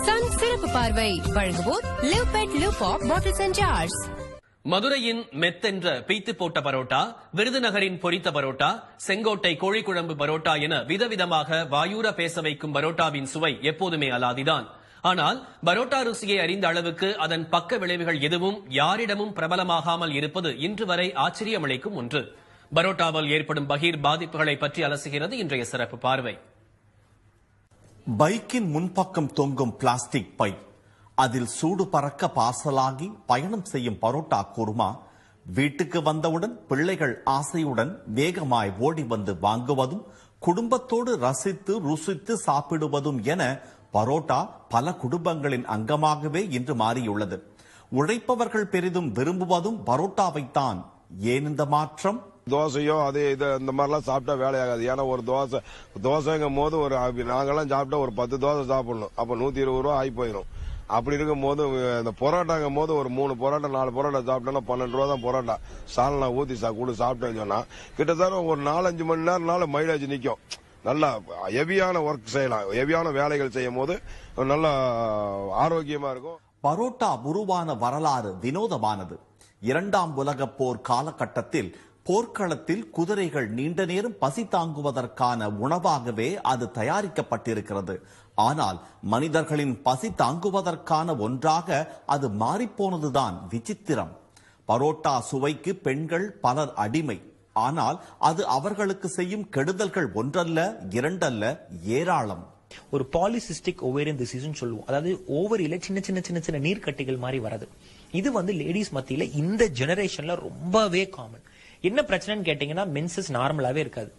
Sun சிறப்பு பார்வை வழங்குவோர் லிவ் பெட் லிவ் பாப் பாட்டில்ஸ் அண்ட் ஜார்ஸ். மதுரையின் மெத்தென்ற பீத்து போட்ட பரோட்டா, விருதுநகரின் பொரித்த பரோட்டா, செங்கோட்டை கோழிக்குழம்பு பரோட்டா என விதவிதமாக வாயூர பேச வைக்கும் பரோட்டாவின் சுவை எப்போதுமே அலாதிதான். ஆனால் பரோட்டா ருசியை அறிந்த அளவுக்கு அதன் பக்க விளைவுகள் எதுவும் யாரிடமும் பிரபலமாகாமல் இருப்பது இன்று வரை ஆச்சரியமளிக்கும் ஒன்று. பரோட்டாவால் ஏற்படும் பகீர் பாதிப்புகளை பற்றி அலசுகிறது இன்றைய சிறப்பு பார்வை. பைக்கின் முன்பக்கம் தொங்கும் பிளாஸ்டிக் பை, அதில் சூடு பறக்க பார்சலாகி பயணம் செய்யும் பரோட்டா குருமா, வீட்டுக்கு வந்தவுடன் பிள்ளைகள் ஆசையுடன் வேகமாய் ஓடி வந்து வாங்குவதும், குடும்பத்தோடு ரசித்து ருசித்து சாப்பிடுவதும் என பரோட்டா பல குடும்பங்களின் அங்கமாகவே இன்று மாறியுள்ளது. உழைப்பவர்கள் பெரிதும் விரும்புவதும் பரோட்டாவைத்தான். ஏன் இந்த மாற்றம்? தோசையோ அது இது இந்த மாதிரிலாம் சாப்பிட்டா வேலையாகாது. ஏன்னா ஒரு தோசைங்கும் போது நாங்கெல்லாம் சாப்பிட்டா ஒரு 10 தோசை சாப்பிடணும். அப்ப 120 ரூபா ஆகி போயிடும். அப்படி இருக்கும் போது இந்த பரோட்டாங்கும் போது ஒரு 3 பரோட்டா 4 பரோட்டா சாப்பிட்டோம்னா 12 ரூபா தான் பரோட்டா. சால்னா ஊத்தி கூட சாப்பிட்டேன்னு சொன்னா கிட்டத்தட்ட ஒரு 4-5 மணி நேரம்னால மைலேஜ் நிற்கும். நல்லா ஹெவியான ஒர்க் செய்யலாம். ஹெவியான வேலைகள் செய்யும் போது நல்லா ஆரோக்கியமா இருக்கும். பரோட்டா உருவான வரலாறு வினோதமானது. 2ஆம் உலகப் போர் காலகட்டத்தில் போர்க்களத்தில் குதிரைகள் நீண்ட நேரம் பசி தாங்குவதற்கான உணவாகவே அது தயாரிக்கப்பட்டிருக்கிறது. ஆனால் மனிதர்களின் பசி தாங்குவதற்கான ஒன்றாக அது மாறிப்போனதுதான் விசித்திரம். பரோட்டா சுவைக்கு பெண்கள் பலர் அடிமை. ஆனால் அது அவர்களுக்கு செய்யும் கெடுதல்கள் ஒன்றல்ல, இரண்டல்ல, ஏராளம். ஒரு பாலிசிஸ்டிக் ஓவேரியன் டிசீஸ் சொல்லுவோம். அதாவது ஓவரியில சின்ன சின்ன சின்ன சின்ன நீர்க்கட்டிகள் மாதிரி வரது. இது லேடிஸ் மத்தியில இந்த ஜெனரேஷன்ல ரொம்பவே காமன். என்ன பிரச்சனைன்னு கேட்டீங்கன்னா, மென்சஸ் நார்மலாவே இருக்காது.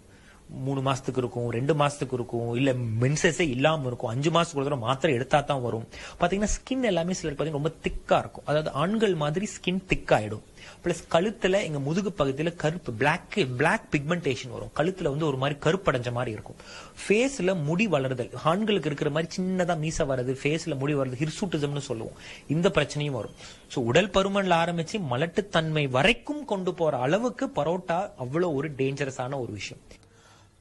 3 மாசத்துக்கு இருக்கும், 2 மாசத்துக்கு இருக்கும், இல்ல மென்சஸே இல்லாம இருக்கும். 5 மாசத்துக்கு ஒரு மாத்திரை எடுத்தா தான் வரும். பாத்தீங்கன்னா ஸ்கின் எல்லாமே சிலர் பாத்தீங்கன்னா ரொம்ப திக்கா இருக்கும். அதாவது ஆண்கள் மாதிரி ஸ்கின் திக் ஆயிடும். பிளஸ் கழுத்துல எங்க முதுகு பகுதியில கருப்பு பிளாக் பிக்மெண்டேஷன் வரும். கழுத்துல ஒரு மாதிரி கருப்படைஞ்ச மாதிரி இருக்கும். ஃபேஸ்ல முடி வளருதல், ஆண்களுக்கு இருக்கிற மாதிரி சின்னதா மீச வருது, ஃபேஸ்ல முடி வருது, ஹிர்சூட்டிசம்னு சொல்லுவோம். இந்த பிரச்சனையும் வரும். சோ உடல் பருமன்ல ஆரம்பிச்சு மலட்டுத்தன்மை வரைக்கும் கொண்டு போற அளவுக்கு பரோட்டா அவ்வளவு ஒரு டேஞ்சரஸான ஒரு விஷயம்.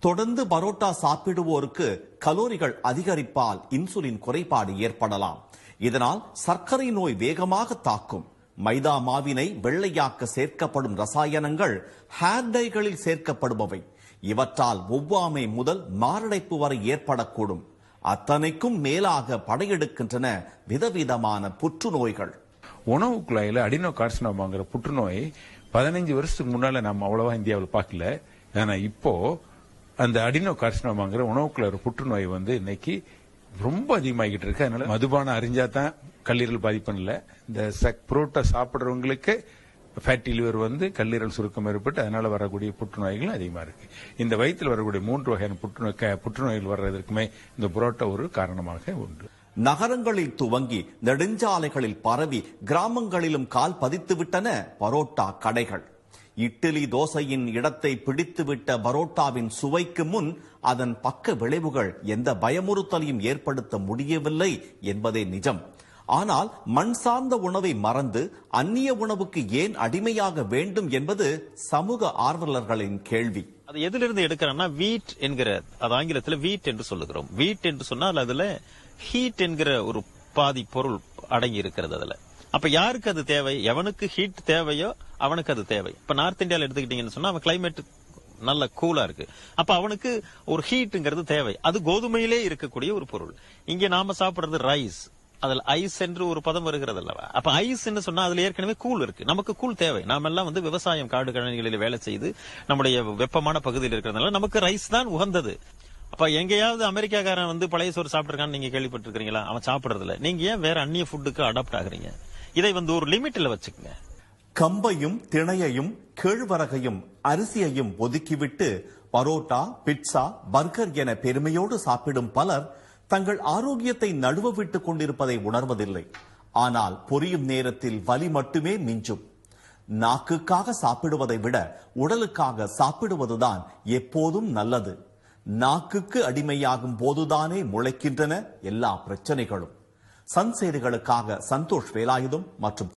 தொடர்ந்து பரோட்டா சாப்பிடுவோருக்கு கலோரிகள் அதிகரிப்பால் இன்சுலின் குறைபாடு ஏற்படலாம். இதனால் சர்க்கரை நோய் வேகமாக தாக்கும். மைதா மாவினை வெள்ளையாக்க சேர்க்கப்படும் ரசாயனங்கள் ஹேர் டைகளில் சேர்க்கப்படுபவை. இவற்றால் ஒவ்வாமை முதல் மாரடைப்பு வரை ஏற்படக்கூடும். அத்தனைக்கும் மேலாக படையெடுக்கின்றன விதவிதமான புற்றுநோய்கள். உணவு குழாயில அடினோ கார்சினோமாங்கிற புற்றுநோய் 15 வருஷத்துக்கு முன்னால நம்ம அவ்வளவா இந்தியாவில் பார்க்கல. ஆனா இப்போ அந்த அடினோ கார்சினோமாங்கிற உணவு குழாய் புற்றுநோய் இன்னைக்கு ரொம்ப அதிகமாகிட்டு இருக்கு. அதனால மதுபானம் அறிஞ்சாதான் கல்லீரல் பாதிப்பு இல்ல. இந்த புரோட்டா சாப்பிடுறவங்களுக்கு ஃபேட்டி லிவர் கல்லீரல் சுருக்கம் ஏற்பட்டு அதனால வரக்கூடிய புற்றுநோய்கள் அதிகமா இருக்கு. இந்த வயிற்றில் வரக்கூடிய 3 வகையான புற்றுநோய்கள் வர்றதற்குமே இந்த புரோட்டா ஒரு காரணமாக உண்டு. நகரங்களில் துவங்கி நெடுஞ்சாலைகளில் பரவி கிராமங்களிலும் கால் பதித்துவிட்டன பரோட்டா கடைகள். இட்லி தோசையின் இடத்தை பிடித்துவிட்ட பரோட்டாவின் சுவைக்கு முன் அதன் பக்க விளைவுகள் எந்த பயமுறுத்தலையும் ஏற்படுத்த முடியவில்லை என்பதே நிஜம். ஆனால் மண் சார்ந்த உணவை மறந்து அந்நிய உணவுக்கு ஏன் அடிமையாக வேண்டும் என்பது சமூக ஆர்வலர்களின் கேள்வி. அது எதிலிருந்து எடுக்கிறோம்னா வீட் என்கிற, அது ஆங்கிலத்தில் வீட் என்று சொல்லுகிறோம். வீட் என்று சொன்னால் அதுல ஹீட் என்கிற ஒரு பாதி பொருள் அடங்கி இருக்கிறது அதுல. அப்ப யாருக்கு அது தேவை? எவனுக்கு ஹீட் தேவையோ அவனுக்கு அது தேவை. இப்ப நார்த் இந்தியாவில் எடுத்துக்கிட்டீங்கன்னு சொன்னா அவன் கிளைமேட் நல்ல கூலா இருக்கு. அப்ப அவனுக்கு ஒரு ஹீட்ங்கிறது தேவை. அது கோதுமையிலே இருக்கக்கூடிய ஒரு பொருள். இங்க நாம சாப்பிடுறது ரைஸ், அதுல ஐஸ் என்று ஒரு பதம் வருகிறது அல்லவா? அப்ப ஐஸ் சொன்னா அதுல ஏற்கனவே கூல் இருக்கு. நமக்கு கூல் தேவை. நாம எல்லாம் விவசாயம் காடு கழனிகளில் வேலை செய்து நம்முடைய வெப்பமான பகுதியில் இருக்கிறதுனால நமக்கு ரைஸ் தான் உகந்தது. அப்ப எங்கேயாவது அமெரிக்காக்காரன் பழைய சோறு சாப்பிட்டிருக்கான்னு நீங்க கேள்விப்பட்டிருக்கீங்களா? அவன் சாப்பிடுறது இல்ல. நீங்க ஏன் வேற அந்நிய ஃபுட்டுக்கு அடாப்ட் ஆகுறீங்க? இதை ஒரு லிமிட்ல வச்சுக்கங்க. கம்பையும் திணையையும் கேழ்வரகையும் அரிசியையும் ஒதுக்கிவிட்டு பரோட்டா, பிட்சா, பர்கர் என பெருமையோடு சாப்பிடும் பலர் தங்கள் ஆரோக்கியத்தை நழுவ விட்டுக் கொண்டிருப்பதை உணர்வதில்லை. ஆனால் பொரியும் நேரத்தில் வலி மட்டுமே மிஞ்சும். நாக்குக்காக சாப்பிடுவதை விட உடலுக்காக சாப்பிடுவதுதான் எப்போதும் நல்லது. நாக்குக்கு அடிமையாகும் போதுதானே முளைக்கின்றன எல்லா பிரச்சனைகளும். சன் செய்திகளுக்காக சந்தோஷ் வேலாயுதம் மற்றும்